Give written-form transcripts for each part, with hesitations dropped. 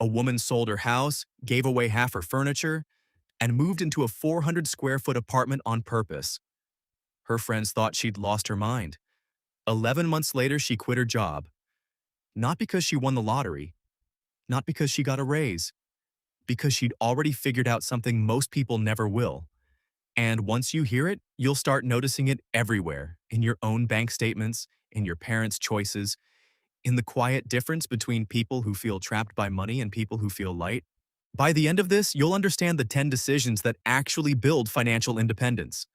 A woman sold her house, gave away half her furniture, and moved into a 400 square foot apartment on purpose. Her friends thought she'd lost her mind. 11 months later, she quit her job. Not because she won the lottery, not because she got a raise, because she'd already figured out something most people never will. And once you hear it, you'll start noticing it everywhere, in your own bank statements, in your parents' choices, in the quiet difference between people who feel trapped by money and people who feel light. By the end of this, you'll understand the 10 decisions that actually build financial independence.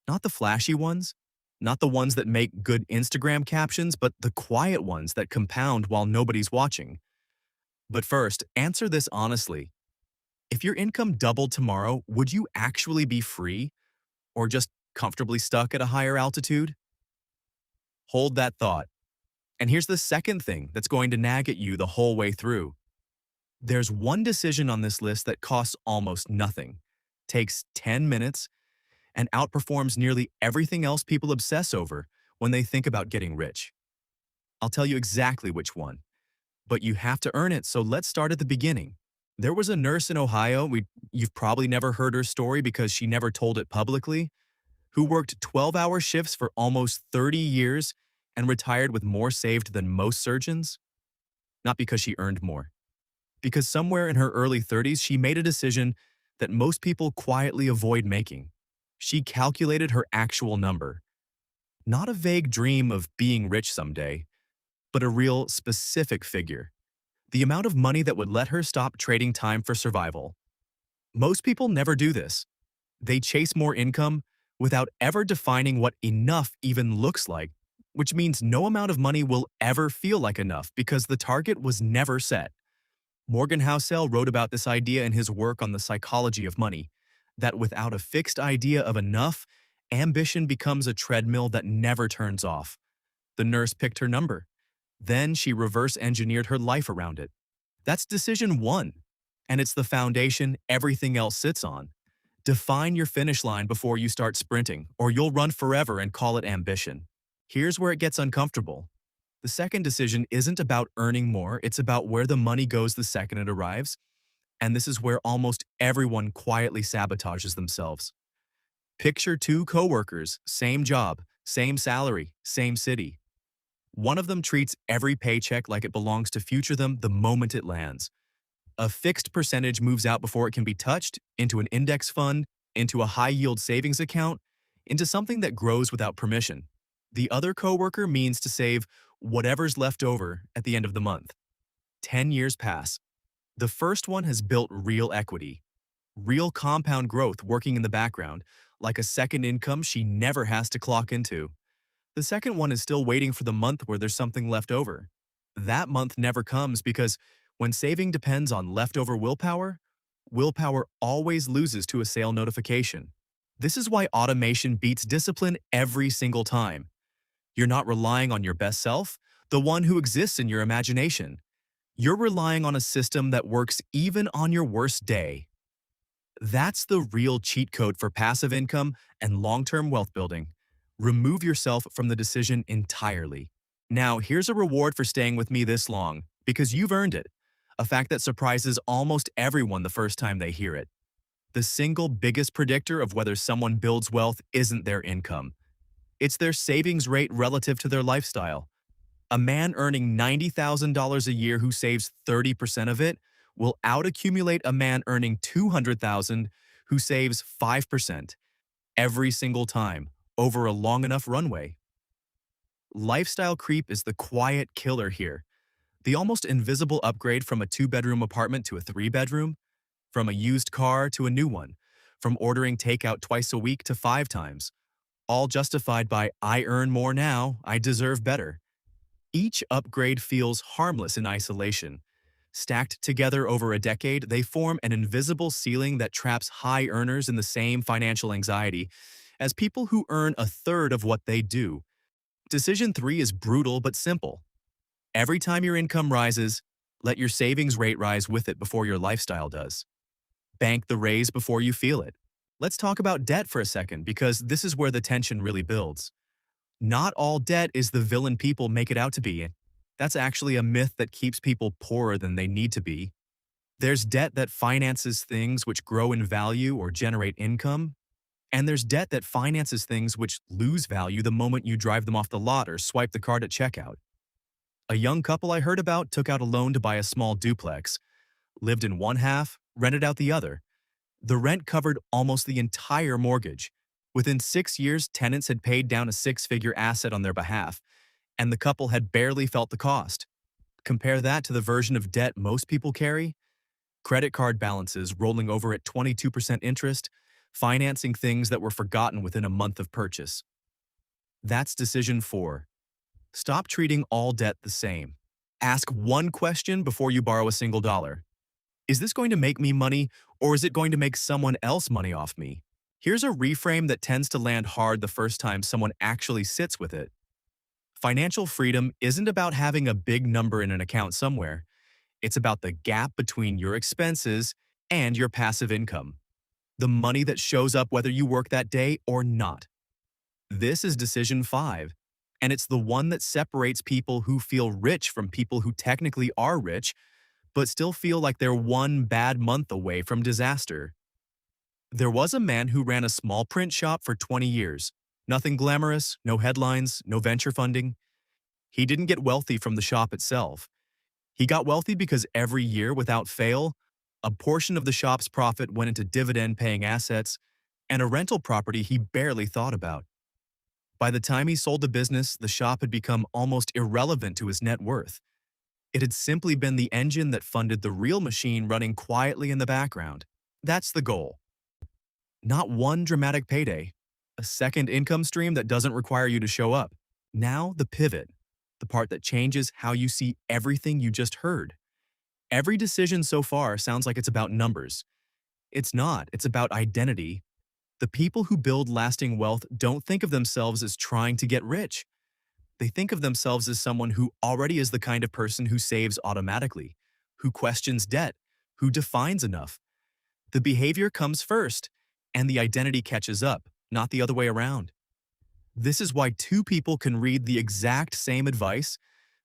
Not the flashy ones, not the ones that make good Instagram captions, but the quiet ones that compound while nobody's watching. But first, answer this honestly. If your income doubled tomorrow, would you actually be free or just comfortably stuck at a higher altitude? Hold that thought. And here's the second thing that's going to nag at you the whole way through. There's one decision on this list that costs almost nothing, takes 10 minutes, and outperforms nearly everything else people obsess over when they think about getting rich. I'll tell you exactly which one, but you have to earn it, so let's start at the beginning. There was a nurse in Ohio, you've probably never heard her story because she never told it publicly, who worked 12-hour shifts for almost 30 years and retired with more saved than most surgeons. Not because she earned more, because somewhere in her early 30s, she made a decision that most people quietly avoid making. She calculated her actual number. Not a vague dream of being rich someday, but a real specific figure. The amount of money that would let her stop trading time for survival. Most people never do this. They chase more income without ever defining what enough even looks like, which means no amount of money will ever feel like enough because the target was never set. Morgan Housel wrote about this idea in his work on the psychology of money, that without a fixed idea of enough, ambition becomes a treadmill that never turns off. The nurse picked her number. Then she reverse engineered her life around it. That's decision one, and it's the foundation everything else sits on. Define your finish line before you start sprinting, or you'll run forever and call it ambition. Here's where it gets uncomfortable. The second decision isn't about earning more, it's about where the money goes the second it arrives, and this is where almost everyone quietly sabotages themselves. Picture two coworkers, same job, same salary, same city. One of them treats every paycheck like it belongs to future them the moment it lands. A fixed percentage moves out before it can be touched, into an index fund, into a high-yield savings account, into something that grows without permission. The other coworker means to save whatever's left over at the end of the month. 10 years pass. The first one has built real equity, real compound growth working in the background, like a second income she never has to clock into. The second one is still waiting for the month where there's something left over. That month never comes because when saving depends on leftover willpower, willpower always loses to a sale notification. This is why automation beats discipline every single time. You're not relying on your best self, the one who exists in your imagination. You're relying on a system that works even on your worst day. That's the real cheat code for passive income and long-term wealth building. Remove yourself from the decision entirely. Now, here's a reward for staying with me this long, because you've earned it. A fact that surprises almost everyone the first time they hear it. The single biggest predictor of whether someone builds wealth isn't their income. It's their savings rate relative to their lifestyle. A man earning $90,000 a year who saves 30% of it will out-accumulate a man earning $200,000 who saves 5% every single time over a long enough runway. Lifestyle creep is the quiet killer here. The almost invisible upgrade from a two-bedroom apartment to a three-bedroom, from a used car to a new one, from ordering takeout twice a week to 5 times, all justified by "I earn more now, I deserve better." Each upgrade feels harmless in isolation. Stacked together over a decade, they form an invisible ceiling that traps high earners in the same financial anxiety as people who earn a third of what they do. Decision 3 is brutal but simple. Every time your income rises, let your savings rate rise with it before your lifestyle does. Bank the raise before you feel it. Let's talk about debt for a second because this is where the tension really builds. Not all debt is the villain people make it out to be. That's actually a myth that keeps people poorer than they need to be. There's debt that finances things which grow in value or generate income, and there's debt that finances things which lose value the moment you drive them off the lot or swipe the card at checkout. A young couple I heard about took out a loan to buy a small duplex, lived in one half, rented out the other. The rent covered almost the entire mortgage. Within 6 years, tenants had paid down a six-figure asset on their behalf, and the couple had barely felt the cost. Compare that to the version of debt most people carry: credit card balances rolling over at 22% interest, financing things that were forgotten within a month of purchase. That's decision 4. Stop treating all debt the same. Ask one question before you borrow a single dollar. Is this going to make me money, or is it going to make someone else money off me? Here's a reframe that tends to land hard the first time someone actually sits with it. Financial freedom isn't about having a big number in an account somewhere. It's about the gap between your expenses and your passive income, the money that shows up whether you work that day or not. This is decision 5, and it's the one that separates people who feel rich from people who technically are rich, but still feel like they're one bad month away from disaster. There was a man who ran a small print shop for 20 years. Nothing glamorous, no headlines, no venture funding. He didn't get wealthy from the shop itself. He got wealthy because every year, without fail, a portion of the shop's profit went into dividend-paying assets and a rental property he barely thought about. By the time he sold the business, the shop had become almost irrelevant to his net worth. It had simply been the engine that funded the real machine running quietly in the background. That's the goal. Not one dramatic payday, a second income stream that doesn't require you to show up. Now the pivot, the part that changes how you see everything you just heard. Every decision so far sounds like it's about numbers. It's not, it's about identity. The people who build lasting wealth don't think of themselves as trying to get rich. They think of themselves as someone who already is the kind of person who saves automatically, who questions debt, who defines enough. The behavior comes first, and the identity catches up, not the other way around. This is why two people can read the exact same advice,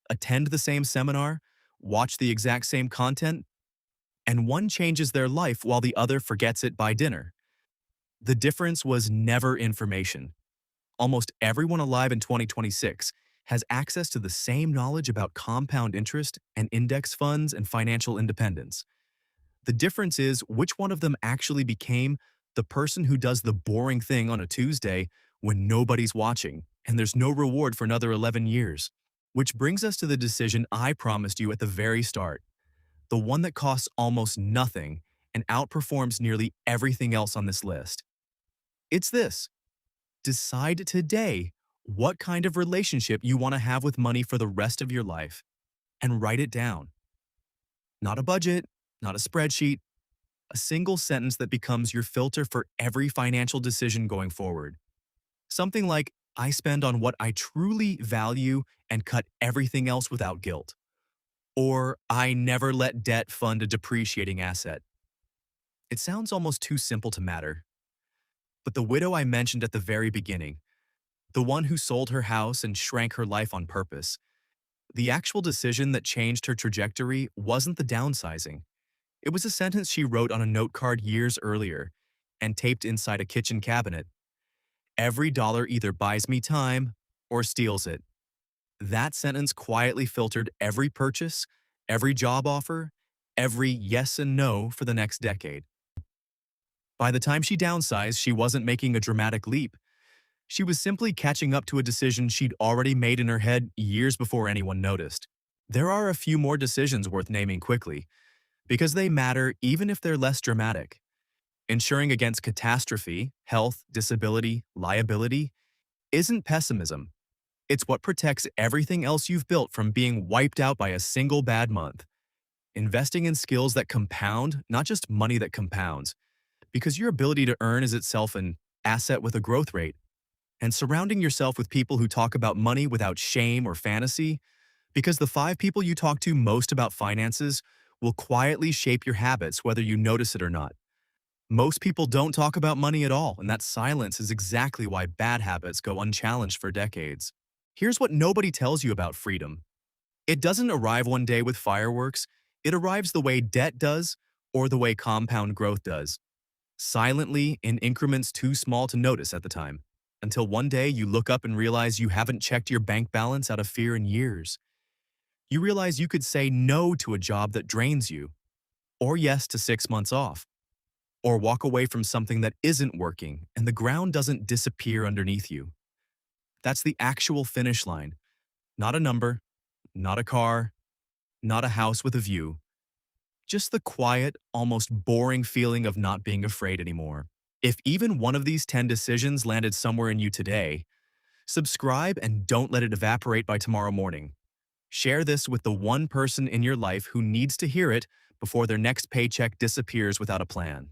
attend the same seminar, watch the exact same content, and one changes their life while the other forgets it by dinner. The difference was never information. Almost everyone alive in 2026 has access to the same knowledge about compound interest and index funds and financial independence. The difference is which one of them actually became the person who does the boring thing on a Tuesday when nobody's watching and there's no reward for another 11 years. Which brings us to the decision I promised you at the very start, the one that costs almost nothing and outperforms nearly everything else on this list. It's this: decide today what kind of relationship you want to have with money for the rest of your life, and write it down. Not a budget, not a spreadsheet, a single sentence that becomes your filter for every financial decision going forward. Something like, I spend on what I truly value and cut everything else without guilt. Or, I never let debt fund a depreciating asset. It sounds almost too simple to matter. But the widow I mentioned at the very beginning, the one who sold her house and shrank her life on purpose, the actual decision that changed her trajectory wasn't the downsizing. It was a sentence she wrote on a note card years earlier and taped inside a kitchen cabinet. Every dollar either buys me time or steals it. That sentence quietly filtered every purchase, every job offer, every yes and no for the next decade. By the time she downsized, she wasn't making a dramatic leap. She was simply catching up to a decision she'd already made in her head years before anyone noticed. There are a few more decisions worth naming quickly, because they matter even if they're less dramatic. Insuring against catastrophe, health, disability, liability, isn't pessimism. It's what protects everything else you've built from being wiped out by a single bad month. Investing in skills that compound, not just money that compounds, because your ability to earn is itself an asset with a growth rate. And surrounding yourself with people who talk about money without shame or fantasy, because the 5 people you talk to most about finances will quietly shape your habits whether you notice it or not. Most people don't talk about money at all, and that silence is exactly why bad habits go unchallenged for decades. Here's what nobody tells you about freedom. It doesn't arrive one day with fireworks. It arrives the way debt does, or the way compound growth does, silently in increments too small to notice at the time, until one day you look up and realize you haven't checked your bank balance out of fear in years. You realize you could say no to a job that drains you, or yes to 6 months off, or walk away from something that isn't working and the ground doesn't disappear underneath you. That's the actual finish line, not a number, not a car, not a house with a view, just the quiet, almost boring feeling of not being afraid anymore. If even one of these 10 decisions landed somewhere in you today, subscribe and don't let it evaporate by tomorrow morning. Share this with the one person in your life who needs to hear it before their next paycheck disappears without a plan.